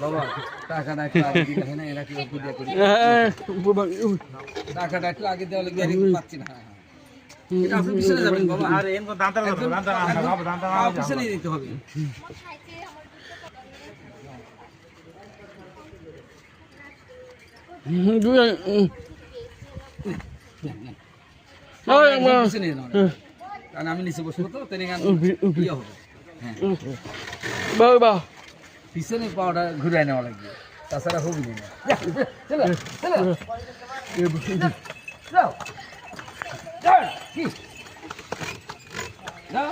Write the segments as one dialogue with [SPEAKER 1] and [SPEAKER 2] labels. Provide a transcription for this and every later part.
[SPEAKER 1] বাবা টাকাটা একটু আগে দিলে হয় না এরা কি বুঝিয়ে করি টাকাটা একটু আগে দেওয়া লাগবে আমি পাচ্ছি না এটা আপনি পিছনে যাবেন বাবা
[SPEAKER 2] আরে এনকো দাঁতার কথা দাঁতার না বাবা দাঁতার না
[SPEAKER 1] পিছনে দিতে হবে কারণ আমি নিচে বসবো তো তেনে গান ইয়ে হবে হ্যাঁ
[SPEAKER 3] বাবা
[SPEAKER 1] পিছনে পাওয়াটা ঘুরে নেওয়া লাগবে তাছাড়া হবে না চলো চলো যাও যাও কি যাও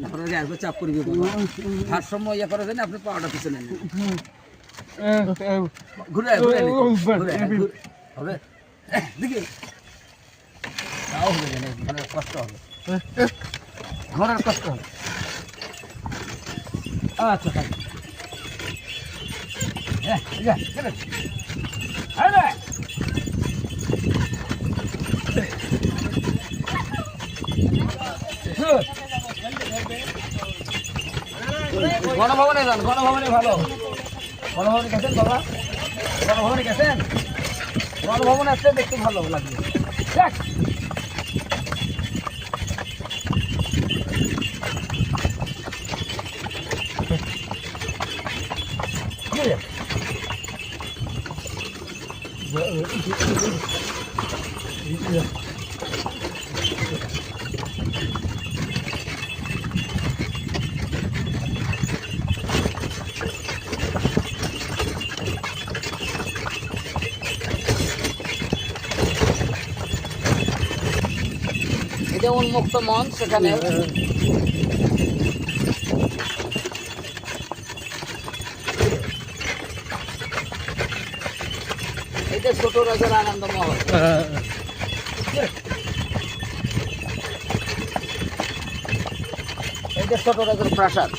[SPEAKER 1] ঘরে আসবে চাপ করবে ভারসাম্য ইয়ে করার জন্য আপনি পাওয়াটা পিছনে নেন ঘুরে ঘুরে হবে দেখি তাও হবে না ঘরের কষ্ট হবে ঘরের কষ্ট হবে আচ্ছা তাই গণভবনে যান গণভবনে ভালো গণভবনে গেছেন বাবা গণভবনে গেছেন গণভবনে আসলে দেখতে ভালো লাগবে এটা উন্মুক্ত মঞ্চ সেখানে এটা ছোট রাজার আনন্দ মহল এটা ছোট রাজার প্রাসাদ